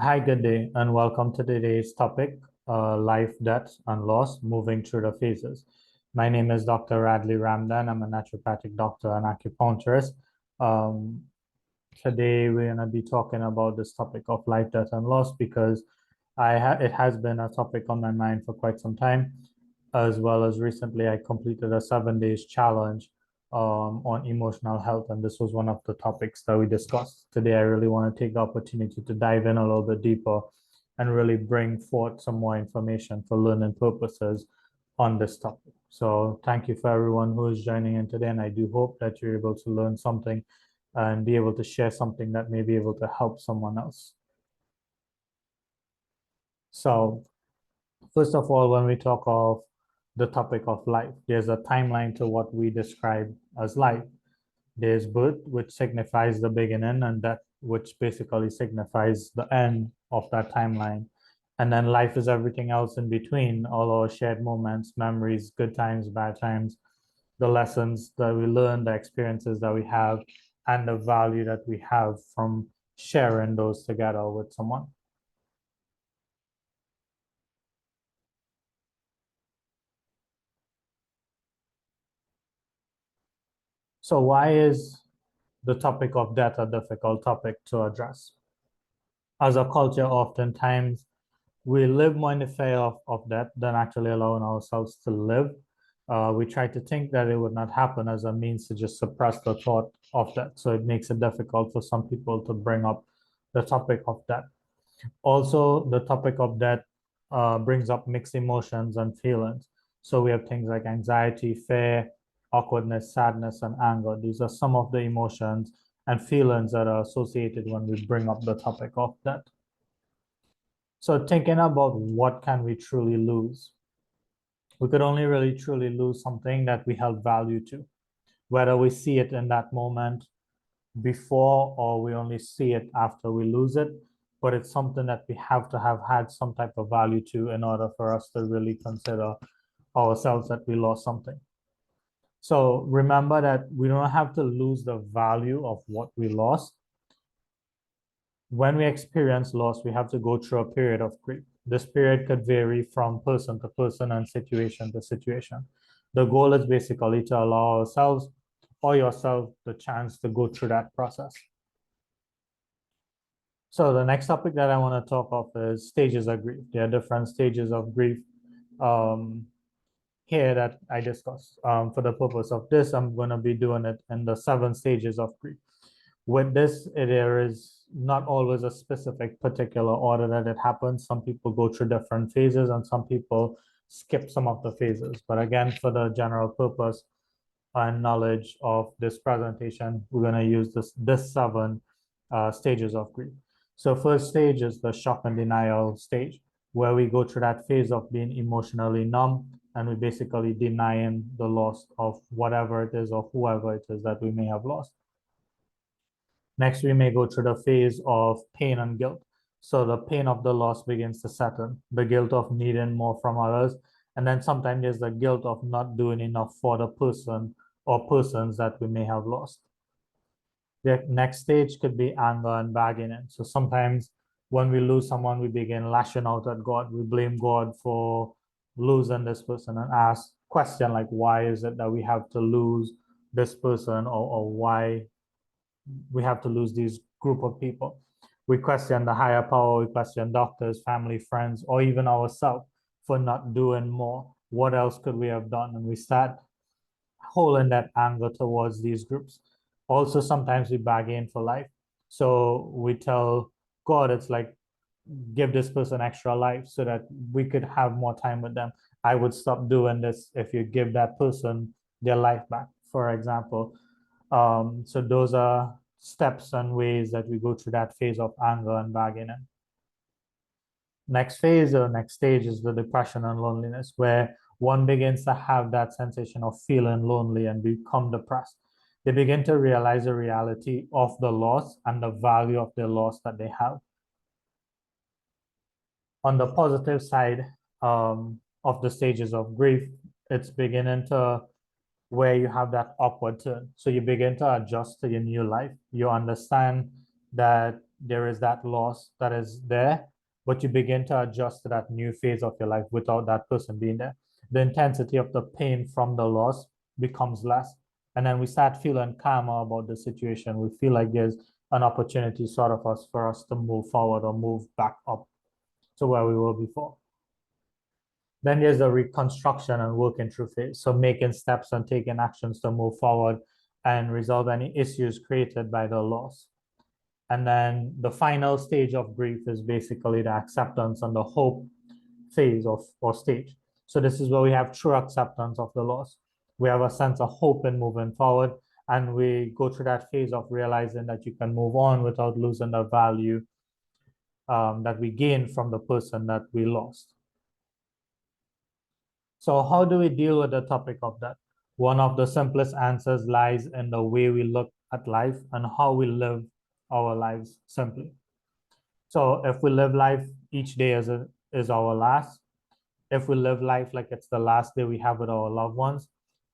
Hi, good day, and welcome to today's topic, life, death, and loss, moving through the phases. My name is Dr. Radley Ramdhan. I'm a naturopathic doctor and acupuncturist. Um, Today, we're going to be talking about this topic of life, death, and loss because it has been a topic on my mind for quite some time, as well as recently I completed a 7 days challenge on emotional health, and this was one of the topics that we discussed. Today, I really want to take the opportunity to dive in a little bit deeper and really bring forth some more information for learning purposes on this topic. So thank you for everyone who is joining in today, and I do hope that you're able to learn something and be able to share something that may be able to help someone else. So first of all, when we talk of the topic of life, there's a timeline to what we describe as life. There's birth, which signifies the beginning, and death, which basically signifies the end of that timeline. And then life is everything else in between, all our shared moments, memories, good times, bad times, the lessons that we learn, the experiences that we have, and the value that we have from sharing those together with someone. So why is the topic of death a difficult topic to address? As a culture, oftentimes we live more in the fear of death than actually allowing ourselves to live. We try to think that it would not happen as a means to just suppress the thought of death. So it makes it difficult for some people to bring up the topic of death. Also, the topic of death brings up mixed emotions and feelings. So we have things like anxiety, fear, awkwardness, sadness, and anger. These are some of the emotions and feelings that are associated when we bring up the topic of death. So thinking about what can we truly lose, we could only really truly lose something that we held value to, whether we see it in that moment before or we only see it after we lose it. But it's something that we have to have had some type of value to in order for us to really consider ourselves that we lost something. So remember that we don't have to lose the value of what we lost. When we experience loss, we have to go through a period of grief. This period could vary from person to person and situation to situation. The goal is basically to allow ourselves or yourself the chance to go through that process. So the next topic that I want to talk of is stages of grief. There are different stages of grief um, here that I discuss. For the purpose of this, I'm going to be doing it in the 7 stages of grief. With this, there is not always a specific particular order that it happens. Some people go through different phases and some people skip some of the phases. But again, for the general purpose and knowledge of this presentation, we're going to use this 7 stages of grief. So first stage is the shock and denial stage, where we go through that phase of being emotionally numb and we basically denying the loss of whatever it is or whoever it is that we may have lost. Next, we may go through the phase of pain and guilt. So the pain of the loss begins to set in, the guilt of needing more from others, and then sometimes there's the guilt of not doing enough for the person or persons that we may have lost. The next stage could be anger and bargaining. So sometimes when we lose someone, we begin lashing out at God. We blame God for losing this person and ask question like, why is it that we have to lose this person, or why we have to lose these group of people? We question the higher power, we question doctors, family, friends, or even ourselves for not doing more. What else could we have done? And we start holding that anger towards these groups. Also, sometimes we bargain for life. So we tell God, it's like, give this person extra life so that we could have more time with them. I would stop doing this if you give that person their life back, for example. So those are steps and ways that we go through that phase of anger and bargaining. Next phase or next stage is the depression and loneliness, where one begins to have that sensation of feeling lonely and become depressed. They begin to realize the reality of the loss and the value of the loss that they have. On the positive side of the stages of grief, it's beginning to where you have that upward turn. So you begin to adjust to your new life. You understand that there is that loss that is there, but you begin to adjust to that new phase of your life without that person being there. The intensity of the pain from the loss becomes less. And then we start feeling calmer about the situation. We feel like there's an opportunity sort of for us to move forward or move back up to where we were before. Then there's the reconstruction and working through phase. So making steps and taking actions to move forward and resolve any issues created by the loss. And then the final stage of grief is basically the acceptance and the hope phase or stage. So this is where we have true acceptance of the loss. We have a sense of hope in moving forward, and we go through that phase of realizing that you can move on without losing the value that we gain from the person that we lost. So how do we deal with the topic of that? One of the simplest answers lies in the way we look at life and how we live our lives simply. So if we live life each day as is our last, if we live life like it's the last day we have with our loved ones,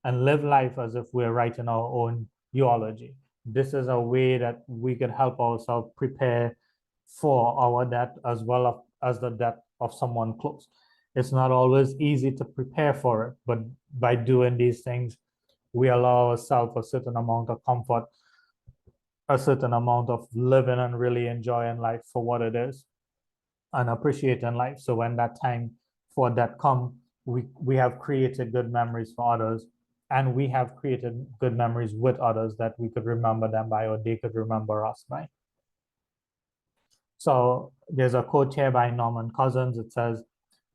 and live life as if we're writing our own eulogy, this is a way that we could help ourselves prepare for our death as well as the death of someone close. It's not always easy to prepare for it, but by doing these things, we allow ourselves a certain amount of comfort, a certain amount of living and really enjoying life for what it is and appreciating life. So when that time for that come, we have created good memories for others, and we have created good memories with others that we could remember them by, or they could remember us by. So there's a quote here by Norman Cousins. It says,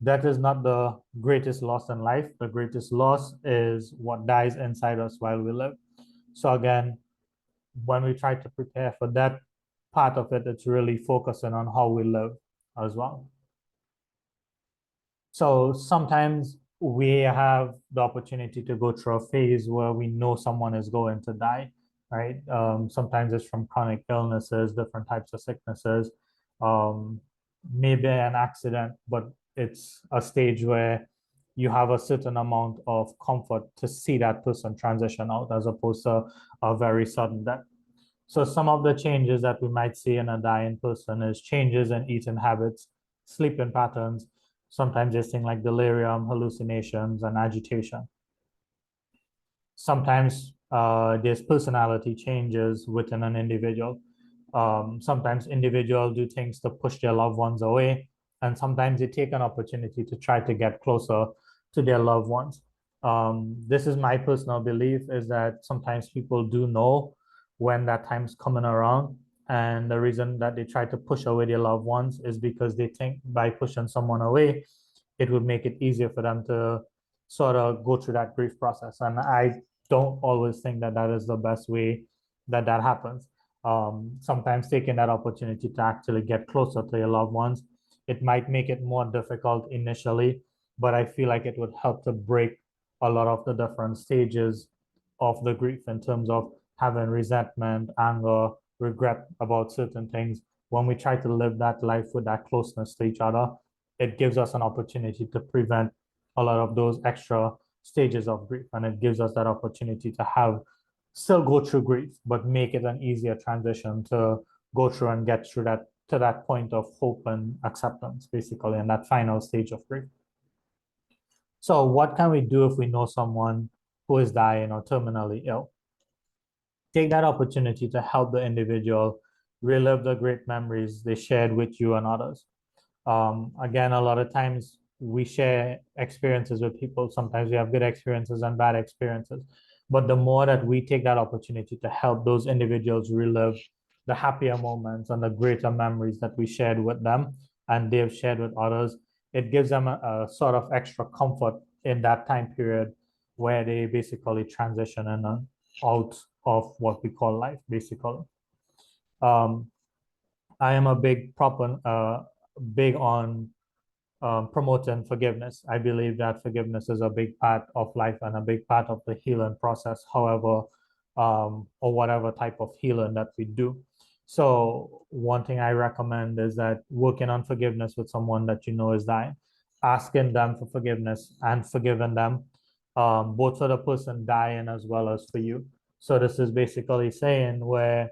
"That is not the greatest loss in life. The greatest loss is what dies inside us while we live." So again, when we try to prepare for that part of it, it's really focusing on how we live as well. So sometimes we have the opportunity to go through a phase where we know someone is going to die, right? Sometimes it's from chronic illnesses, different types of sicknesses, maybe an accident, but it's a stage where you have a certain amount of comfort to see that person transition out as opposed to a very sudden death. So some of the changes that we might see in a dying person is changes in eating habits, sleeping patterns, sometimes there's things like delirium, hallucinations, and agitation. Sometimes there's personality changes within an individual. Sometimes individuals do things to push their loved ones away, and sometimes they take an opportunity to try to get closer to their loved ones. This is my personal belief, is that sometimes people do know when that time's coming around, and the reason that they try to push away their loved ones is because they think by pushing someone away, it would make it easier for them to sort of go through that grief process. And I don't always think that that is the best way that that happens. Sometimes taking that opportunity to actually get closer to your loved ones, it might make it more difficult initially, but I feel like it would help to break a lot of the different stages of the grief in terms of having resentment, anger, regret about certain things. When we try to live that life with that closeness to each other, it gives us an opportunity to prevent a lot of those extra stages of grief. And it gives us that opportunity to have still go through grief, but make it an easier transition to go through and get through that to that point of hope and acceptance, basically, and that final stage of grief. So what can we do if we know someone who is dying or terminally ill? Take that opportunity to help the individual relive the great memories they shared with you and others. Again, a lot of times we share experiences with people. Sometimes we have good experiences and bad experiences. But the more that we take that opportunity to help those individuals relive the happier moments and the greater memories that we shared with them and they've shared with others, it gives them a sort of extra comfort in that time period where they basically transition in and out of what we call life, basically. I am a big on promoting forgiveness. I believe that forgiveness is a big part of life and a big part of the healing process, however, or whatever type of healing that we do. So one thing I recommend is that working on forgiveness with someone that you know is dying, asking them for forgiveness and forgiving them, both for the person dying as well as for you. So this is basically saying where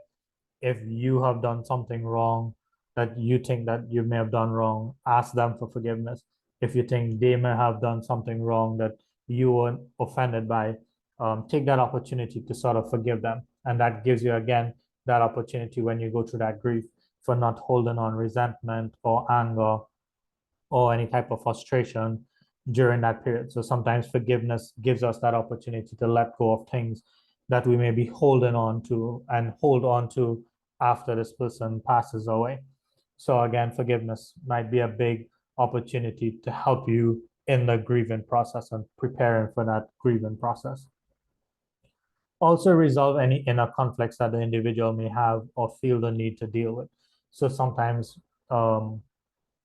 if you have done something wrong that you think that you may have done wrong, ask them for forgiveness. If you think they may have done something wrong that you were offended by, take that opportunity to sort of forgive them. And that gives you, again, that opportunity when you go through that grief for not holding on resentment or anger or any type of frustration during that period. So sometimes forgiveness gives us that opportunity to let go of things that we may be holding on to and hold on to after this person passes away. So again, forgiveness might be a big opportunity to help you in the grieving process and preparing for that grieving process. Also resolve any inner conflicts that the individual may have or feel the need to deal with. So sometimes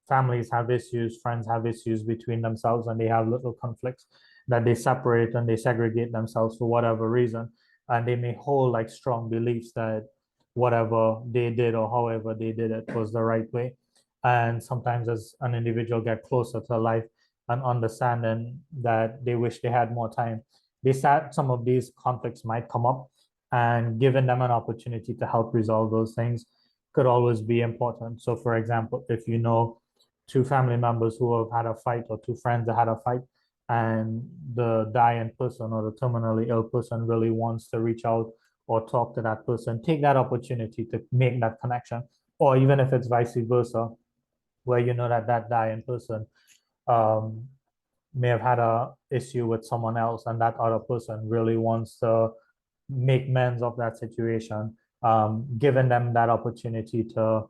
families have issues, friends have issues between themselves, and they have little conflicts that they separate and they segregate themselves for whatever reason. And they may hold like strong beliefs that whatever they did or however they did it was the right way. And sometimes as an individual get closer to life and understanding that they wish they had more time, they said some of these conflicts might come up, and giving them an opportunity to help resolve those things could always be important. So for example, if you know two family members who have had a fight or two friends that had a fight, and the dying person or the terminally ill person really wants to reach out or talk to that person, take that opportunity to make that connection. Or even if it's vice versa, where you know that that dying person um, may have had a issue with someone else, and that other person really wants to make amends of that situation, giving them that opportunity to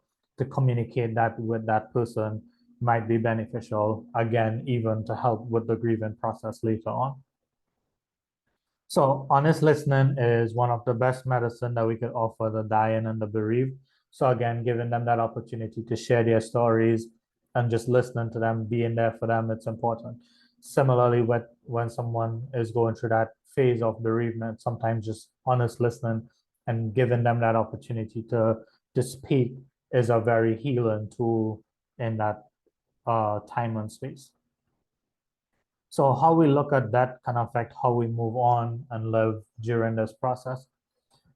communicate that with that person might be beneficial, again, even to help with the grieving process later on. So honest listening is one of the best medicine that we could offer the dying and the bereaved. So again, giving them that opportunity to share their stories and just listening to them, being there for them, it's important. Similarly, when someone is going through that phase of bereavement, sometimes just honest listening and giving them that opportunity to speak is a very healing tool in that time and space. So how we look at that can affect how we move on and live during this process.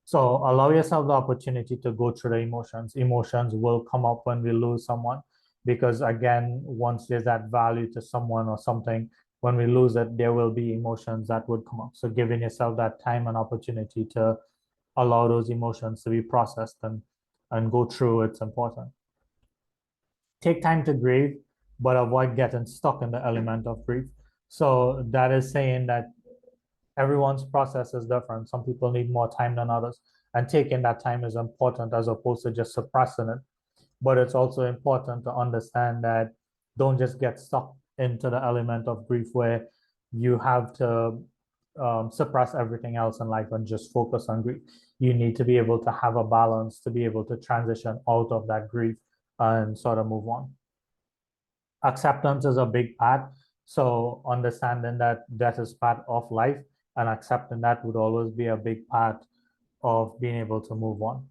So allow yourself the opportunity to go through the emotions. Emotions will come up when we lose someone, because again, once there's that value to someone or something, when we lose it, there will be emotions that would come up. So giving yourself that time and opportunity to allow those emotions to be processed and go through, it's important. Take time to grieve, but avoid getting stuck in the element of grief. So that is saying that everyone's process is different. Some people need more time than others, and taking that time is important as opposed to just suppressing it. But it's also important to understand that don't just get stuck into the element of grief where you have to suppress everything else in life and just focus on grief. You need to be able to have a balance to be able to transition out of that grief and sort of move on. Acceptance is a big part. So understanding that that is part of life and accepting that would always be a big part of being able to move on.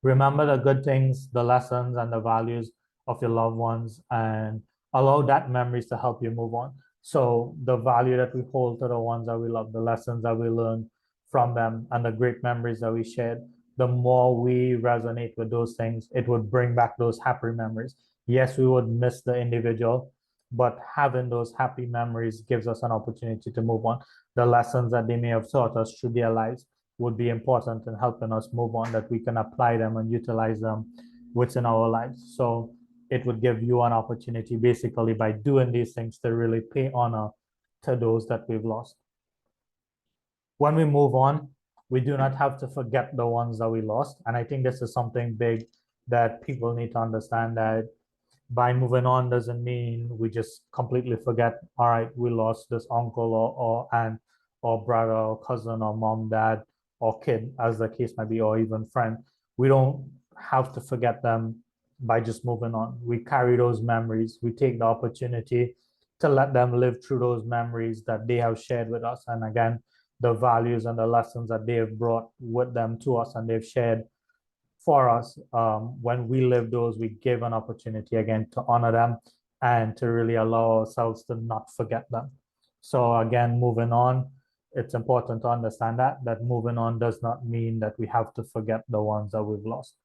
Remember the good things, the lessons, and the values of your loved ones, and allow that memories to help you move on. So the value that we hold to the ones that we love, the lessons that we learn from them, and the great memories that we shared, the more we resonate with those things, it would bring back those happy memories. Yes, we would miss the individual, but having those happy memories gives us an opportunity to move on. The lessons that they may have taught us through their lives would be important in helping us move on, that we can apply them and utilize them within our lives. So it would give you an opportunity basically by doing these things to really pay honor to those that we've lost. When we move on, we do not have to forget the ones that we lost. And I think this is something big that people need to understand, that by moving on doesn't mean we just completely forget, all right, we lost this uncle or aunt or brother or cousin or mom, dad, or kid, as the case might be, or even friend. We don't have to forget them by just moving on. We carry those memories. We take the opportunity to let them live through those memories that they have shared with us. And again, the values and the lessons that they have brought with them to us and they've shared for us. When we live those, we give an opportunity again to honor them and to really allow ourselves to not forget them. So again, moving on, it's important to understand that moving on does not mean that we have to forget the ones that we've lost.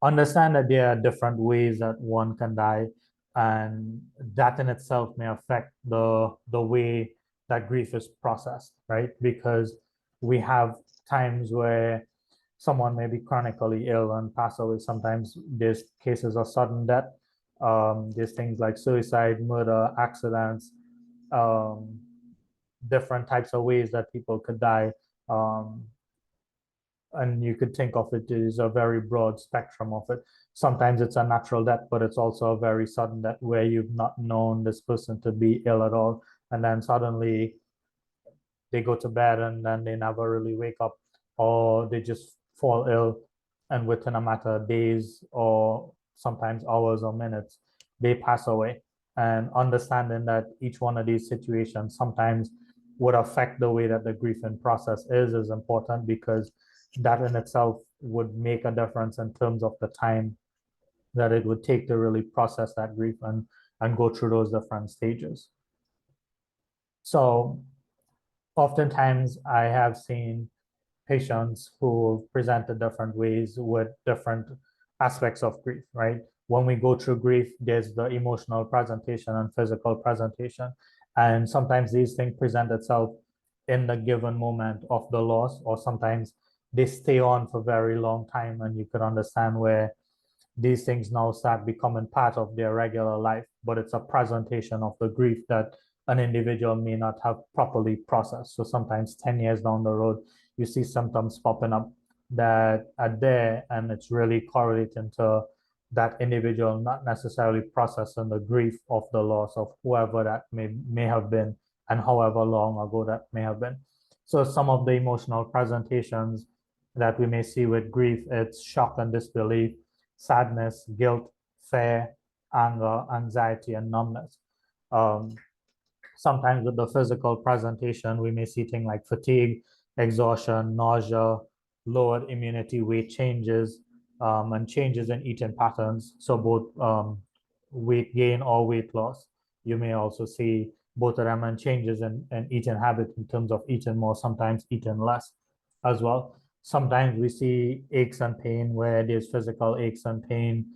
Understand that there are different ways that one can die, and that in itself may affect the way that grief is processed, right? Because we have times where someone may be chronically ill and pass away. Sometimes there's cases of sudden death. There's things like suicide, murder, accidents, um, different types of ways that people could die. Um, and you could think of it as a very broad spectrum of it. Sometimes it's a natural death, but it's also a very sudden death where you've not known this person to be ill at all, and then suddenly they go to bed and then they never really wake up, or they just fall ill, and within a matter of days or sometimes hours or minutes, they pass away. And understanding that each one of these situations sometimes would affect the way that the grieving process is important, because that in itself would make a difference in terms of the time that it would take to really process that grief and go through those different stages. So oftentimes I have seen patients who presented different ways with different aspects of grief, right? When we go through grief, there's the emotional presentation and physical presentation. And sometimes these things present itself in the given moment of the loss, or sometimes they stay on for a very long time, and you could understand where these things now start becoming part of their regular life, but it's a presentation of the grief that an individual may not have properly processed. So sometimes 10 years down the road, you see symptoms popping up that are there, and it's really correlating to that individual not necessarily processing the grief of the loss of whoever that may have been, and however long ago that may have been. So some of the emotional presentations that we may see with grief, it's shock and disbelief, sadness, guilt, fear, anger, anxiety, and numbness. Um, Sometimes with the physical presentation, we may see things like fatigue, exhaustion, nausea, lowered immunity, weight changes, and changes in eating patterns. So both weight gain or weight loss. You may also see both of them, and changes in eating habit in terms of eating more, sometimes eating less as well. Sometimes we see aches and pain, where there's physical aches and pain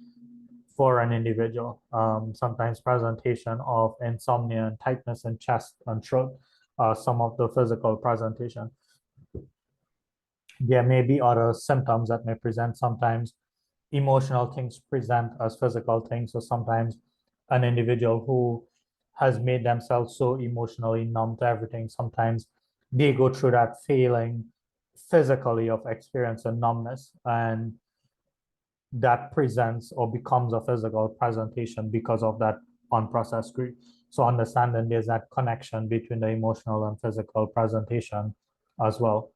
for an individual. Sometimes presentation of insomnia and tightness in chest and throat, some of the physical presentation. There may be other symptoms that may present. Sometimes emotional things present as physical things. So sometimes an individual who has made themselves so emotionally numb to everything, sometimes they go through that feeling physically of experiencing numbness, and that presents or becomes a physical presentation because of that unprocessed grief. So understanding there's that connection between the emotional and physical presentation as well.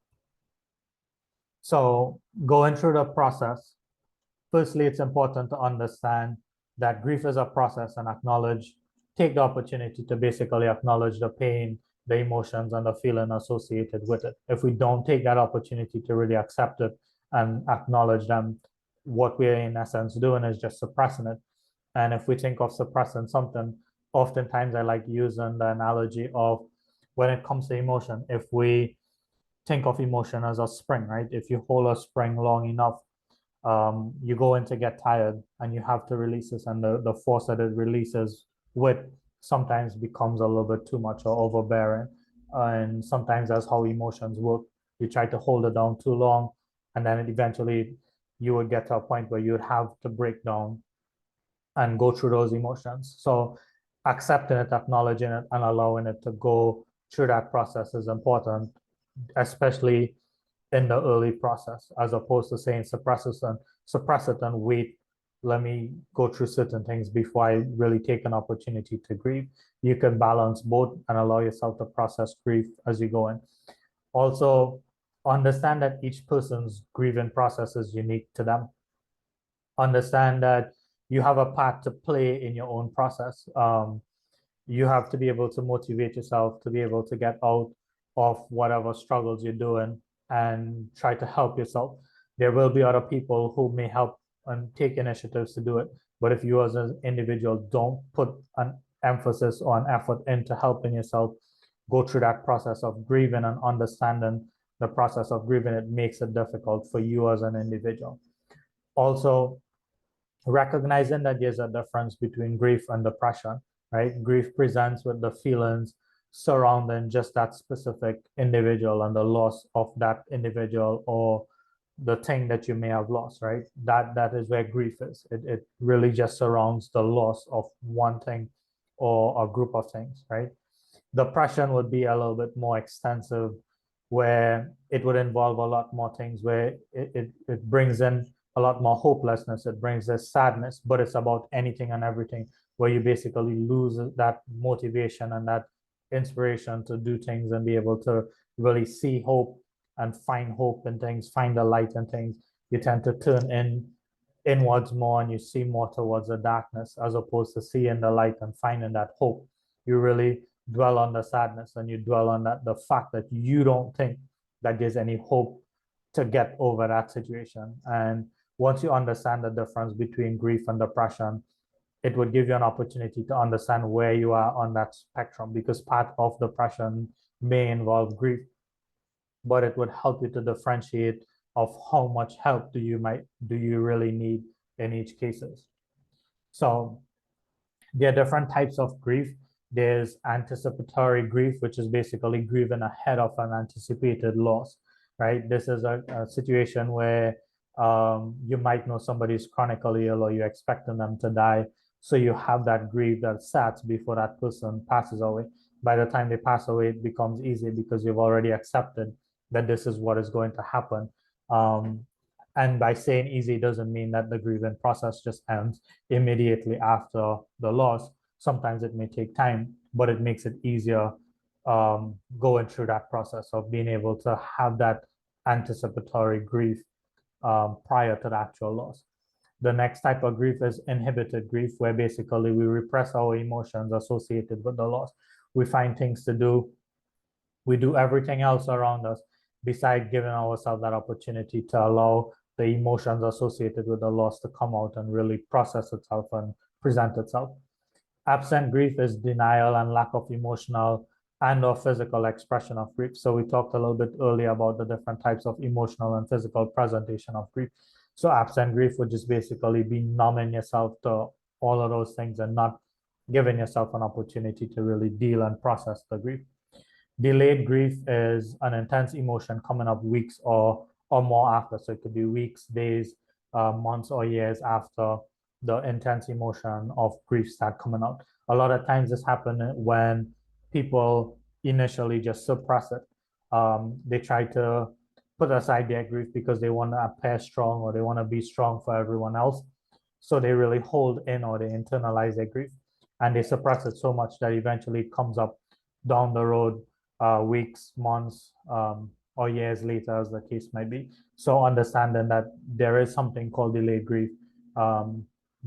So going through the process, firstly, it's important to understand that grief is a process, and take the opportunity to basically acknowledge the pain, the emotions, and the feeling associated with it. If we don't take that opportunity to really accept it and acknowledge them, what we're in essence doing is just suppressing it. And if we think of suppressing something, oftentimes I like using the analogy of, when it comes to emotion, if we think of emotion as a spring, right? If you hold a spring long enough, you go in to get tired and you have to release this, and the force that it releases with sometimes becomes a little bit too much or overbearing. And sometimes that's how emotions work. You try to hold it down too long, and then eventually you would get to a point where you'd have to break down and go through those emotions. So accepting it, acknowledging it, and allowing it to go through that process is important, especially in the early process, as opposed to saying suppress it and wait. Let me go through certain things before I really take an opportunity to grieve. You can balance both and allow yourself to process grief as you go in. Also, understand that each person's grieving process is unique to them. Understand that you have a part to play in your own process. You have to be able to motivate yourself to be able to get out of whatever struggles you're doing and try to help yourself. There will be other people who may help and take initiatives to do it. But if you as an individual don't put an emphasis or an effort into helping yourself, go through that process of grieving and understanding the process of grieving, it makes it difficult for you as an individual. Also, recognizing that there's a difference between grief and depression, right? Grief presents with the feelings surrounding just that specific individual and the loss of that individual or the thing that you may have lost, right? That is where grief is. It really just surrounds the loss of one thing or a group of things, right? Depression would be a little bit more extensive, where it would involve a lot more things, where it brings in a lot more hopelessness, it brings this sadness, but it's about anything and everything, where you basically lose that motivation and that inspiration to do things and be able to really see hope and find hope in things, find the light in things. You tend to turn inwards more and you see more towards the darkness as opposed to seeing the light and finding that hope. You really dwell on the sadness and you dwell on that the fact that you don't think that there's any hope to get over that situation. And once you understand the difference between grief and depression, it would give you an opportunity to understand where you are on that spectrum, because part of depression may involve grief, but it would help you to differentiate of how much help do you really need in each cases. So there are different types of grief. There's anticipatory grief, which is basically grieving ahead of an anticipated loss, right? This is a situation where you might know somebody's chronically ill or you're expecting them to die. So you have that grief that starts before that person passes away. By the time they pass away, it becomes easy because you've already accepted that this is what is going to happen. And by saying easy doesn't mean that the grieving process just ends immediately after the loss. Sometimes it may take time, but it makes it easier going through that process of being able to have that anticipatory grief prior to the actual loss. The next type of grief is inhibited grief, where basically we repress our emotions associated with the loss. We find things to do. We do everything else around us besides giving ourselves that opportunity to allow the emotions associated with the loss to come out and really process itself and present itself. Absent grief is denial and lack of emotional and or physical expression of grief. So we talked a little bit earlier about the different types of emotional and physical presentation of grief. So absent grief would just basically be numbing yourself to all of those things and not giving yourself an opportunity to really deal and process the grief. Delayed grief is an intense emotion coming up weeks or more after. So it could be weeks, days, months, or years after the intense emotion of grief start coming out. A lot of times this happens when people initially just suppress it. They try to put aside their grief because they want to appear strong or they want to be strong for everyone else. So they really hold in or they internalize their grief and they suppress it so much that eventually it comes up down the road, weeks, months, or years later, as the case might be. So understanding that there is something called delayed grief,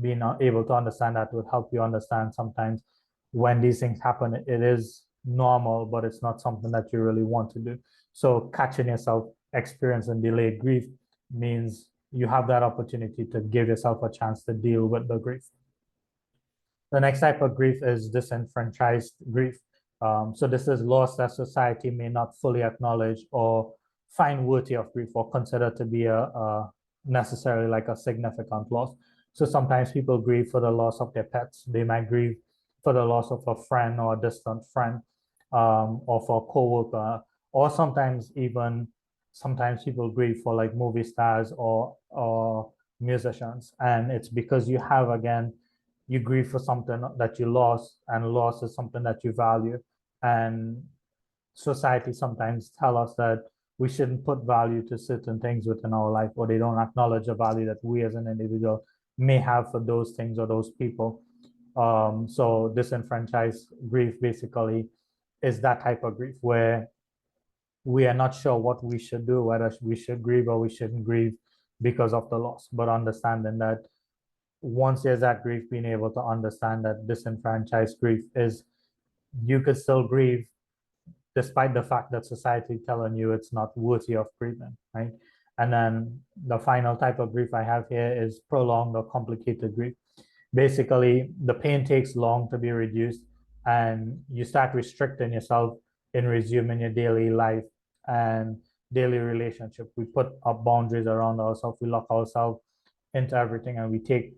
being able to understand that would help you understand sometimes when these things happen, it is normal, but it's not something that you really want to do. So catching yourself experiencing delayed grief means you have that opportunity to give yourself a chance to deal with the grief. The next type of grief is disenfranchised grief. So this is loss that society may not fully acknowledge or find worthy of grief or consider to be a necessarily like a significant loss. So sometimes people grieve for the loss of their pets. They might grieve for the loss of a friend or a distant friend, or for a coworker, or sometimes people grieve for like movie stars or musicians. And it's because you grieve for something that you lost, and loss is something that you value. And society sometimes tell us that we shouldn't put value to certain things within our life, or they don't acknowledge the value that we as an individual may have for those things or those people. So disenfranchised grief basically is that type of grief where we are not sure what we should do, whether we should grieve or we shouldn't grieve because of the loss, but understanding that once there's that grief, being able to understand that disenfranchised grief is you could still grieve despite the fact that society telling you it's not worthy of grieving, right? And then the final type of grief I have here is prolonged or complicated grief. Basically, the pain takes long to be reduced and you start restricting yourself in resuming your daily life and daily relationship. We put up boundaries around ourselves, we lock ourselves into everything, and we take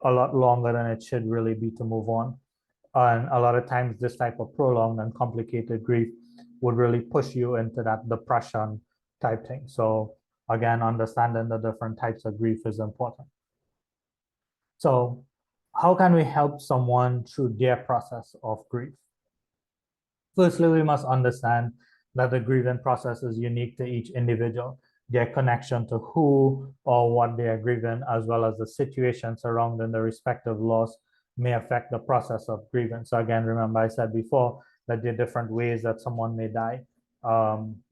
a lot longer than it should really be to move on. And a lot of times, this type of prolonged and complicated grief would really push you into that depression type thing. So, again, understanding the different types of grief is important. So, how can we help someone through their process of grief? Firstly, we must understand that the grieving process is unique to each individual. Their connection to who or what they are grieving, as well as the situation surrounding the respective loss, may affect the process of grieving. So again, remember I said before that there are different ways that someone may die.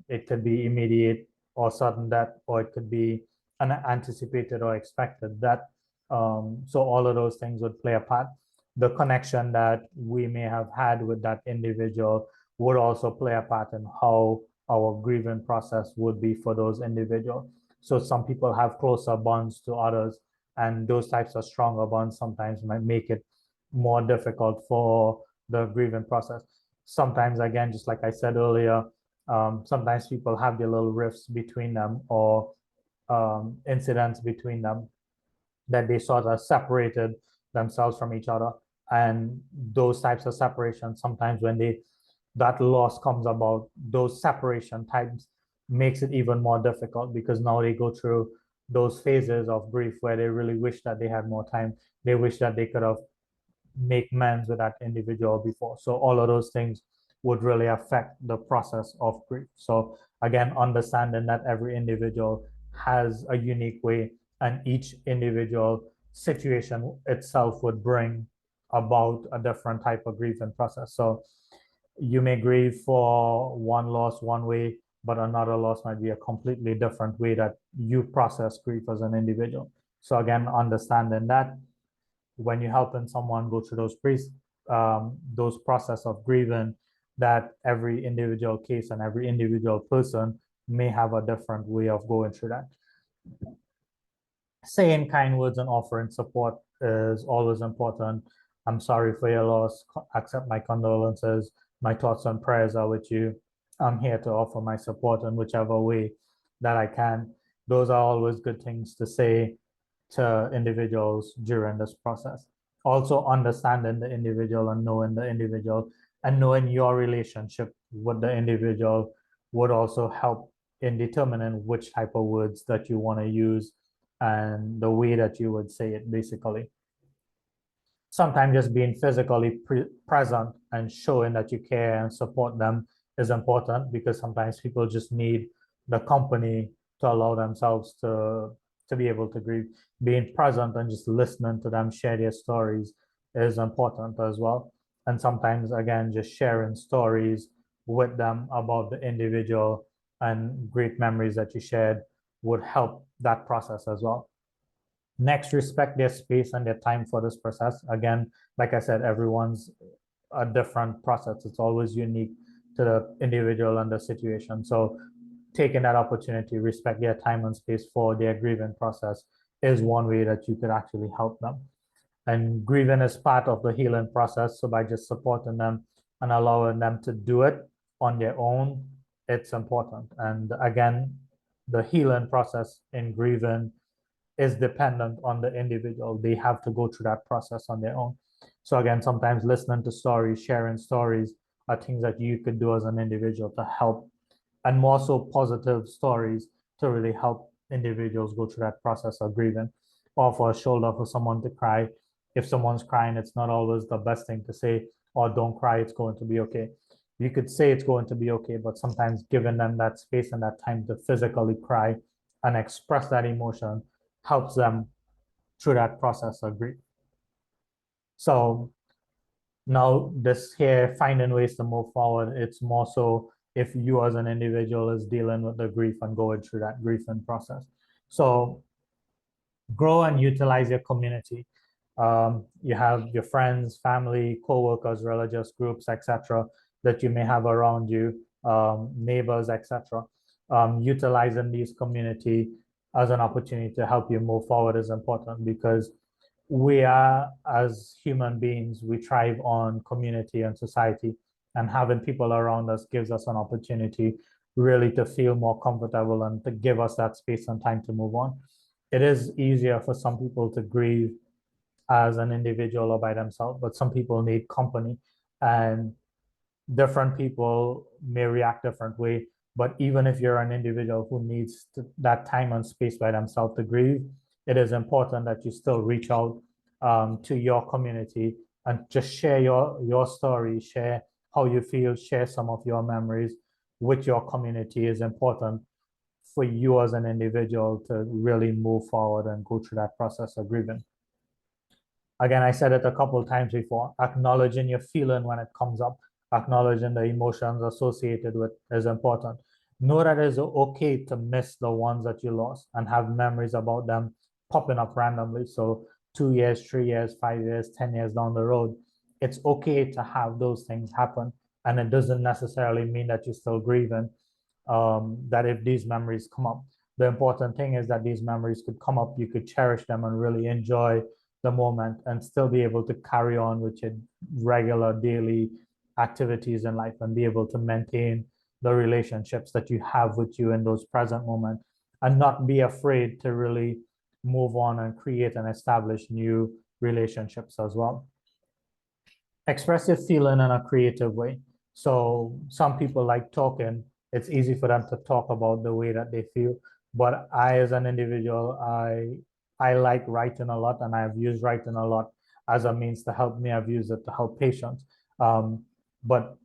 It could be immediate or sudden death, or it could be unanticipated or expected death. So all of those things would play a part. The connection that we may have had with that individual would also play a part in how our grieving process would be for those individuals. So some people have closer bonds to others, and those types of stronger bonds sometimes might make it more difficult for the grieving process. Sometimes, again, just like I said earlier, sometimes people have their little rifts between them, or incidents between them, that they sort of separated themselves from each other. And those types of separations, sometimes when that loss comes about, those separation types makes it even more difficult, because now they go through those phases of grief where they really wish that they had more time. They wish that they could have make amends with that individual before. So all of those things would really affect the process of grief. So again, understanding that every individual has a unique way, and each individual situation itself would bring about a different type of grieving process. So you may grieve for one loss one way, but another loss might be a completely different way that you process grief as an individual. So again, understanding that when you're helping someone go through those process of grieving, that every individual case and every individual person may have a different way of going through that. Saying kind words and offering support is always important. I'm sorry for your loss. Accept my condolences. My thoughts and prayers are with you. I'm here to offer my support in whichever way that I can. Those are always good things to say to individuals during this process. Also, understanding the individual and knowing the individual and knowing your relationship with the individual would also help in determining which type of words that you want to use and the way that you would say it, basically. Sometimes just being physically present and showing that you care and support them is important, because sometimes people just need the company to allow themselves to be able to grieve. Being present and just listening to them share their stories is important as well. And sometimes, again, just sharing stories with them about the individual and great memories that you shared would help that process as well. Next, respect their space and their time for this process. Again, like I said, everyone's a different process. It's always unique to the individual and the situation. So taking that opportunity, respect their time and space for their grieving process is one way that you could actually help them. And grieving is part of the healing process. So by just supporting them and allowing them to do it on their own, it's important. And again, the healing process in grieving is dependent on the individual. They have to go through that process on their own. So again, sometimes listening to stories, sharing stories are things that you could do as an individual to help, and more so positive stories to really help individuals go through that process of grieving. Offer a shoulder for someone to cry. If someone's crying, it's not always the best thing to say, or don't cry, it's going to be okay. You could say it's going to be okay, but sometimes giving them that space and that time to physically cry and express that emotion helps them through that process of grief. So now this here, finding ways to move forward, it's more so if you as an individual is dealing with the grief and going through that grieving process. So grow and utilize your community. You have your friends, family, co-workers, religious groups, etc., that you may have around you, neighbors, etc. Utilizing these community as an opportunity to help you move forward is important, because we are, as human beings, we thrive on community and society. And having people around us gives us an opportunity really to feel more comfortable and to give us that space and time to move on. It is easier for some people to grieve as an individual or by themselves, but some people need company, and different people may react different way. But even if you're an individual who needs that time and space by themselves to grieve, it is important that you still reach out to your community and just share your story, share how you feel, share some of your memories with your community is important for you as an individual to really move forward and go through that process of grieving. Again, I said it a couple of times before, acknowledging your feeling when it comes up, acknowledging the emotions associated with is important. Know that it's okay to miss the ones that you lost and have memories about them popping up randomly. So 2 years, 3 years, 5 years, 10 years down the road, it's okay to have those things happen. And it doesn't necessarily mean that you're still grieving, that if these memories come up. The important thing is that these memories could come up, you could cherish them and really enjoy the moment and still be able to carry on with your regular daily activities in life and be able to maintain the relationships that you have with you in those present moments and not be afraid to really move on and create and establish new relationships as well. Express your feeling in a creative way. So some people like talking. It's easy for them to talk about the way that they feel. But I, as an individual, I like writing a lot, and I've used writing a lot as a means to help me. I've used it to help patients. But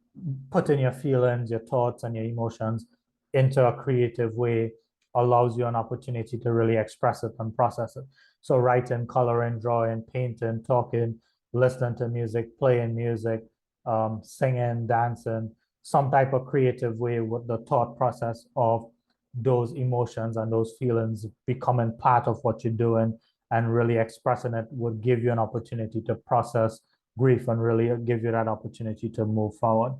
putting your feelings, your thoughts, and your emotions into a creative way allows you an opportunity to really express it and process it. So writing, coloring, drawing, painting, talking, listening to music, playing music, singing, dancing, some type of creative way with the thought process of those emotions and those feelings becoming part of what you're doing and really expressing it would give you an opportunity to process grief and really give you that opportunity to move forward.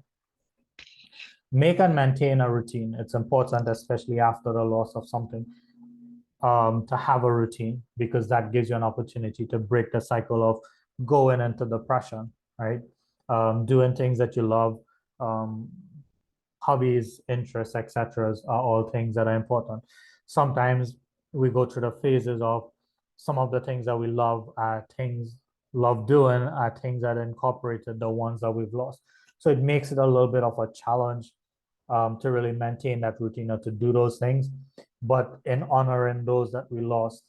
Make and maintain a routine. It's important, especially after the loss of something, to have a routine because that gives you an opportunity to break the cycle of going into depression, right? Doing things that you love, hobbies, interests, etc. are all things that are important. Sometimes we go through the phases of some of the things that we love are things love doing are things that incorporated the ones that we've lost. So it makes it a little bit of a challenge to really maintain that routine or to do those things. But in honoring those that we lost,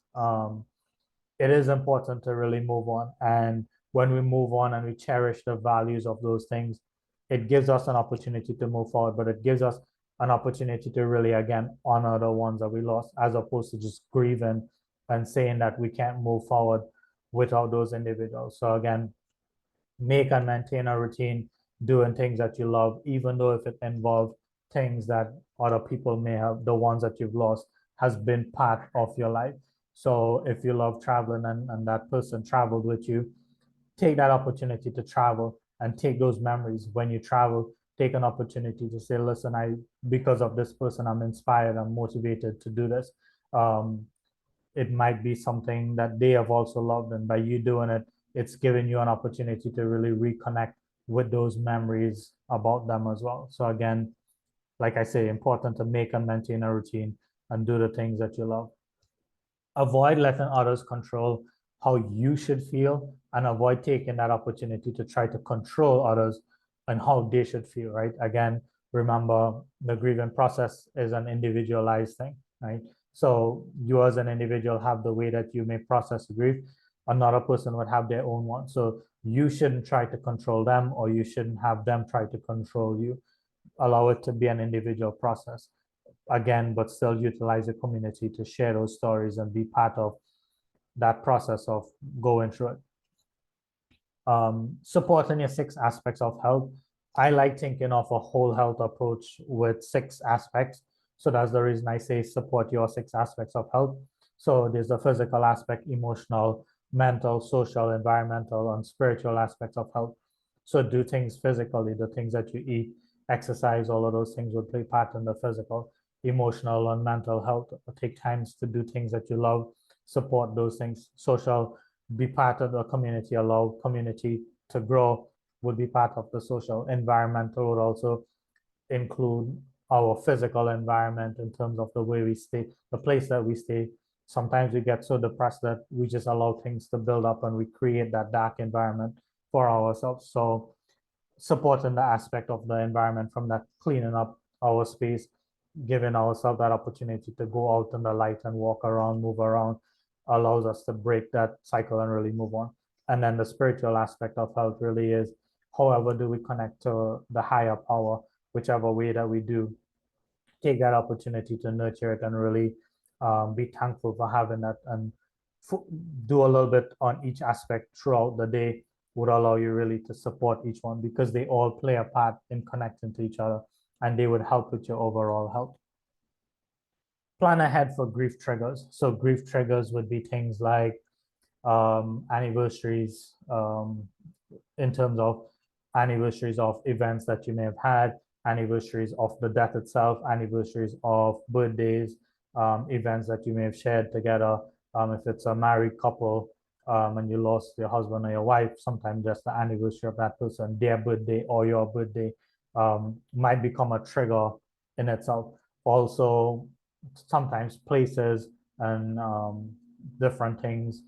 it is important to really move on. And when we move on and we cherish the values of those things, it gives us an opportunity to move forward, but it gives us an opportunity to really, again, honor the ones that we lost, as opposed to just grieving and saying that we can't move forward without those individuals. So again, make and maintain a routine, doing things that you love, even though if it involves things that other people may have, the ones that you've lost, has been part of your life. So if you love traveling and that person traveled with you, take that opportunity to travel and take those memories. When you travel, take an opportunity to say, listen, because of this person, I'm inspired, I'm motivated to do this. It might be something that they have also loved, and by you doing it, it's giving you an opportunity to really reconnect with those memories about them as well. So again, like I say, important to make and maintain a routine and do the things that you love. Avoid letting others control how you should feel and avoid taking that opportunity to try to control others and how they should feel, right? Again, remember the grieving process is an individualized thing, right? So you as an individual have the way that you may process grief. Another person would have their own one. So you shouldn't try to control them or you shouldn't have them try to control you. Allow it to be an individual process again, but still utilize the community to share those stories and be part of that process of going through it. Supporting your 6 aspects of health. I like thinking of a whole health approach with 6 aspects. So that's the reason I say support your 6 aspects of health. So there's the physical aspect, emotional, mental, social, environmental, and spiritual aspects of health. So do things physically, the things that you eat, exercise, all of those things would play part in the physical. Emotional and mental health, take times to do things that you love, support those things. Social, be part of the community, allow community to grow. would be part of the social. Environmental would also include our physical environment in terms of the way we stay, the place that we stay. Sometimes we get so depressed that we just allow things to build up and we create that dark environment for ourselves. So supporting the aspect of the environment from that cleaning up our space, giving ourselves that opportunity to go out in the light and walk around, move around, allows us to break that cycle and really move on. And then the spiritual aspect of health really is however do we connect to the higher power, whichever way that we do, take that opportunity to nurture it and really be thankful for having that and do a little bit on each aspect throughout the day would allow you really to support each one because they all play a part in connecting to each other and they would help with your overall health. Plan ahead for grief triggers. So grief triggers would be things like anniversaries, in terms of anniversaries of events that you may have had, anniversaries of the death itself, anniversaries of birthdays, events that you may have shared together. If it's a married couple and you lost your husband or your wife, sometimes just the anniversary of that person, their birthday or your birthday might become a trigger in itself. Also, sometimes places and different things,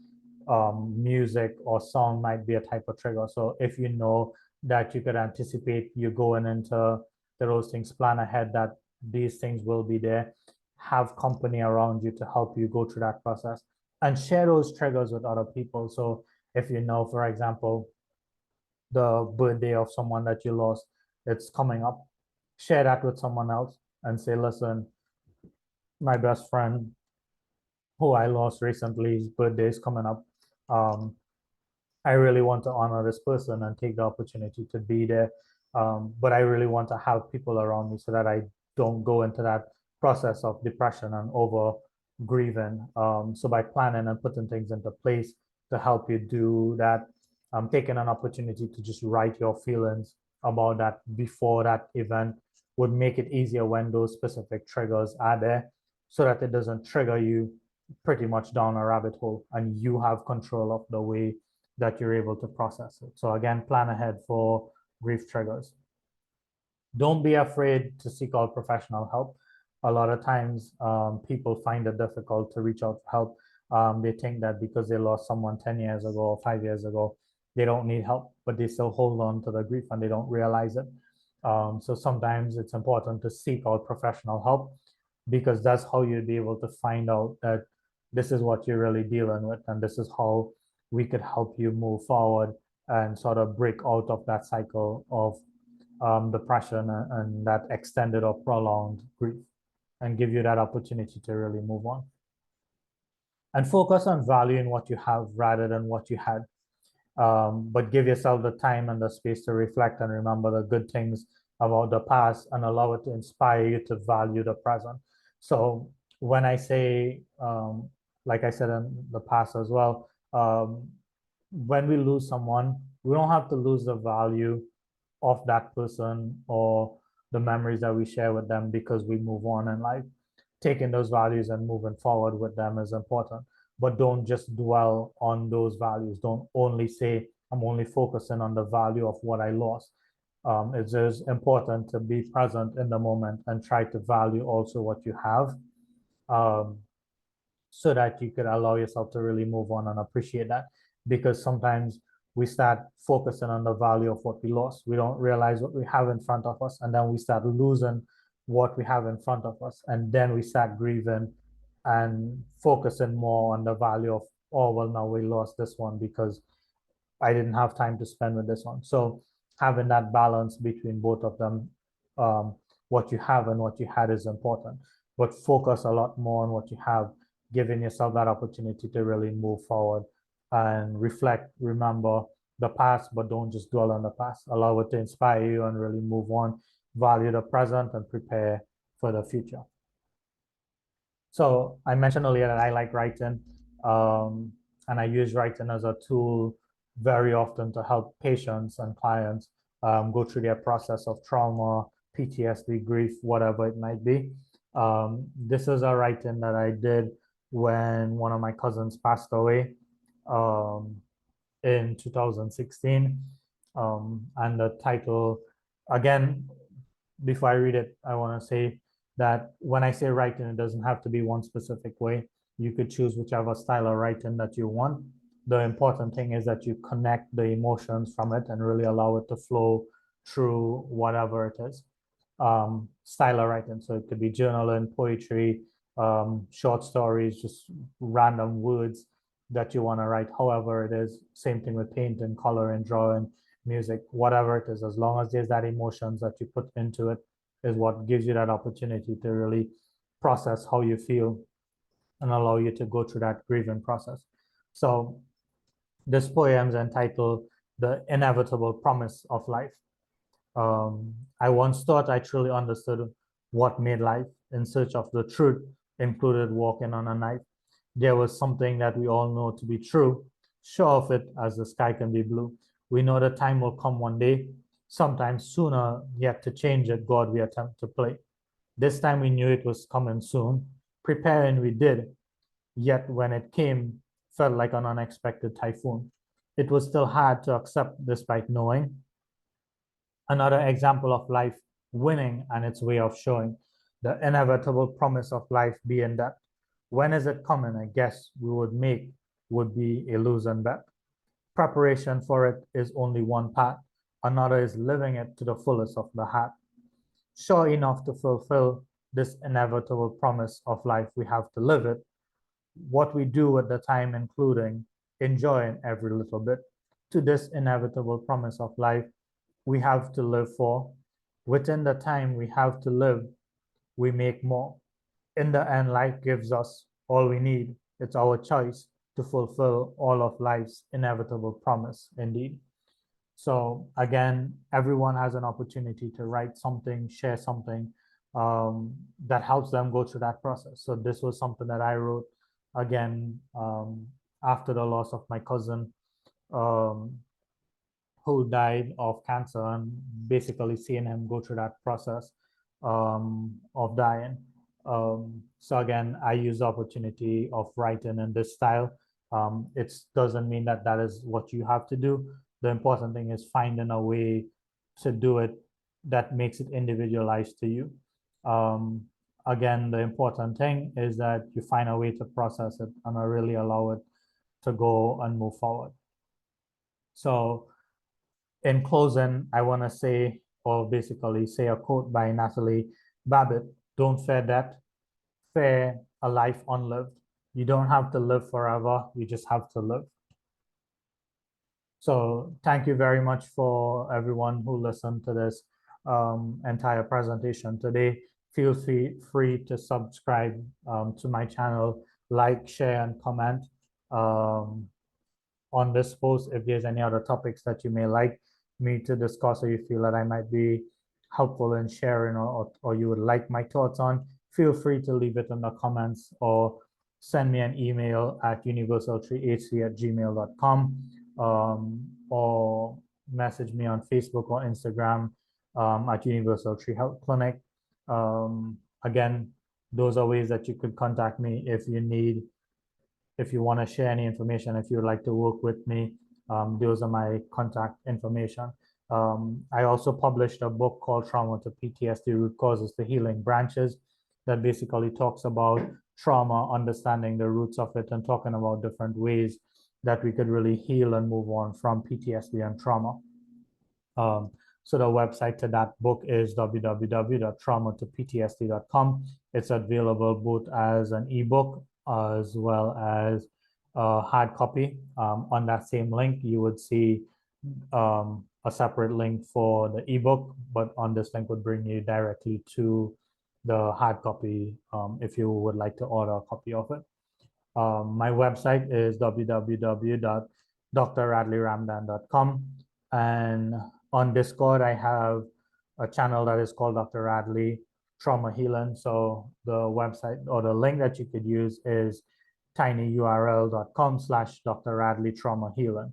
music or song might be a type of trigger. So if you know that you could anticipate you going into those things, plan ahead that these things will be there, have company around you to help you go through that process and share those triggers with other people. So if you know, for example, the birthday of someone that you lost, it's coming up, share that with someone else and say, listen, my best friend who I lost recently, his birthday is coming up. I really want to honor this person and take the opportunity to be there. But I really want to have people around me so that I don't go into that process of depression and over grieving. So by planning and putting things into place to help you do that, taking an opportunity to just write your feelings about that before that event would make it easier when those specific triggers are there so that it doesn't trigger you pretty much down a rabbit hole and you have control of the way that you're able to process it. So again, plan ahead for grief triggers. Don't be afraid to seek out professional help. A lot of times people find it difficult to reach out for help. They think that because they lost someone 10 years ago or 5 years ago, they don't need help, but they still hold on to the grief and they don't realize it. So sometimes it's important to seek out professional help because that's how you'll be able to find out that this is what you're really dealing with and this is how we could help you move forward and sort of break out of that cycle of depression and that extended or prolonged grief and give you that opportunity to really move on. And focus on valuing what you have rather than what you had. But give yourself the time and the space to reflect and remember the good things about the past and allow it to inspire you to value the present. So when I say, like I said in the past as well, when we lose someone, we don't have to lose the value of that person or the memories that we share with them because we move on in life. Taking those values and moving forward with them is important, but don't just dwell on those values. Don't only say, I'm only focusing on the value of what I lost. It's just important to be present in the moment and try to value also what you have, so that you could allow yourself to really move on and appreciate that. Because sometimes we start focusing on the value of what we lost. We don't realize what we have in front of us, and then we start losing what we have in front of us, and then we start grieving and focusing more on the value of, oh well, now we lost this one because I didn't have time to spend with this one. So having that balance between both of them, what you have and what you had is important, but focus a lot more on what you have, giving yourself that opportunity to really move forward and reflect, remember the past, but don't just dwell on the past. Allow it to inspire you and really move on, value the present and prepare for the future. So I mentioned earlier that I like writing, and I use writing as a tool very often to help patients and clients go through their process of trauma, PTSD, grief, whatever it might be. This is a writing that I did when one of my cousins passed away in 2016. And the title, again, before I read it, I want to say that when I say writing, it doesn't have to be one specific way. You could choose whichever style of writing that you want. The important thing is that you connect the emotions from it and really allow it to flow through whatever it is. Style of writing. So it could be journaling, poetry, short stories, just random words that you want to write. However it is, same thing with painting, coloring, drawing, music, whatever it is, as long as there's that emotions that you put into it is what gives you that opportunity to really process how you feel and allow you to go through that grieving process. So this poem is entitled The Inevitable Promise of Life. I once thought I truly understood what made life. In search of the truth included walking on a knife. There was something that we all know to be true, sure of it as the sky can be blue. We know the time will come one day, sometimes sooner, yet to change it, God, we attempt to play. This time we knew it was coming soon. Preparing we did, yet when it came, felt like an unexpected typhoon. It was still hard to accept despite knowing. Another example of life winning and its way of showing the inevitable promise of life being that when is it coming, I guess we would make would be a losing bet. Preparation for it is only one part. Another is living it to the fullest of the heart. Sure enough to fulfill this inevitable promise of life, we have to live it. What we do at the time, including enjoying every little bit. To this inevitable promise of life, we have to live for. Within the time we have to live, we make more. In the end, life gives us all we need. It's our choice to fulfill all of life's inevitable promise, indeed. So again, everyone has an opportunity to write something, share something that helps them go through that process. So this was something that I wrote again after the loss of my cousin, um, who died of cancer, and basically seeing him go through that process of dying. So again, I use the opportunity of writing in this style. It doesn't mean that that is what you have to do. The important thing is finding a way to do it that makes it individualized to you. Again, the important thing is that you find a way to process it and really allow it to go and move forward. So in closing, I want to say, or basically say a quote by Natalie Babbitt: don't fear death, fear a life unlived. You don't have to live forever, you just have to live. So thank you very much for everyone who listened to this entire presentation today. Feel free to subscribe to my channel, like, share, and comment on this post. If there's any other topics that you may like me to discuss, or you feel that I might be helpful in sharing, or you would like my thoughts on, feel free to leave it in the comments or send me an email at universaltreehc@gmail.com, or message me on Facebook or Instagram at Universal Tree Health Clinic. Again, those are ways that you could contact me if you want to share any information, if you would like to work with me. Those are my contact information. I also published a book called Trauma to PTSD: Root Causes to Healing Branches, that basically talks about trauma, understanding the roots of it, and talking about different ways that we could really heal and move on from PTSD and trauma. So the website to that book is www.traumatoptsd.com. It's available both as an ebook as well as a hard copy. On that same link, you would see a separate link for the ebook, but on this link would bring you directly to the hard copy if you would like to order a copy of it. My website is www.drradleyramdhan.com, and on Discord I have a channel that is called Dr. Radley Trauma Healing. So the website or the link that you could use is tinyurl.com/Dr. Radley Trauma Healing.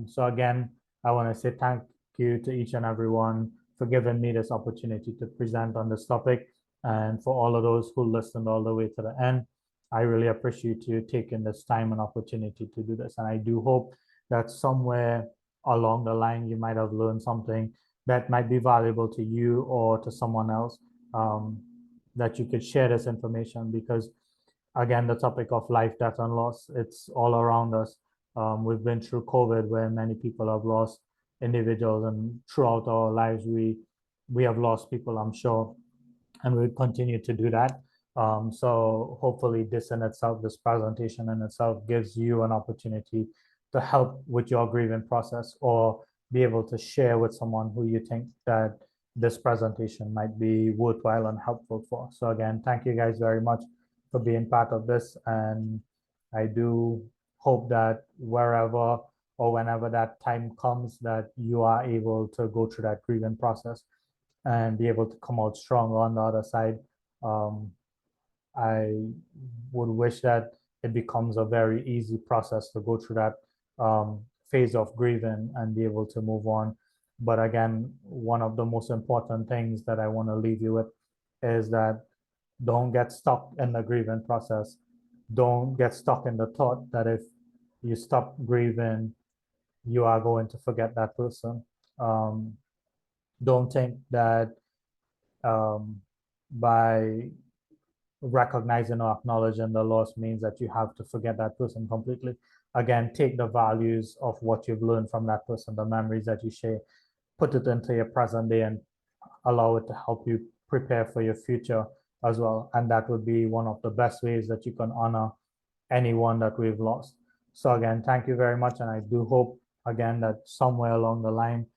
So again, I want to say thank you to each and everyone for giving me this opportunity to present on this topic, and for all of those who listened all the way to the end. I really appreciate you taking this time and opportunity to do this. And I do hope that somewhere along the line you might have learned something that might be valuable to you or to someone else, that you could share this information, because again, the topic of life, death, and loss, it's all around us. We've been through COVID where many people have lost individuals, and throughout our lives, we have lost people, I'm sure, and we'll continue to do that. So hopefully this in itself, this presentation in itself gives you an opportunity to help with your grieving process, or be able to share with someone who you think that this presentation might be worthwhile and helpful for. So again, thank you guys very much for being part of this. And I do hope that wherever or whenever that time comes, that you are able to go through that grieving process and be able to come out stronger on the other side. Um, I would wish that it becomes a very easy process to go through that phase of grieving and be able to move on. But again, one of the most important things that I want to leave you with is that don't get stuck in the grieving process. Don't get stuck in the thought that if you stop grieving, you are going to forget that person. Don't think that by recognizing or acknowledging the loss means that you have to forget that person completely. Again, take the values of what you've learned from that person, the memories that you share, put it into your present day, and allow it to help you prepare for your future as well. And that would be one of the best ways that you can honor anyone that we've lost. So again, thank you very much. And I do hope, again, that somewhere along the line,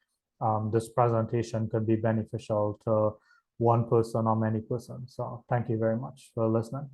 this presentation could be beneficial to one person or many persons. So thank you very much for listening.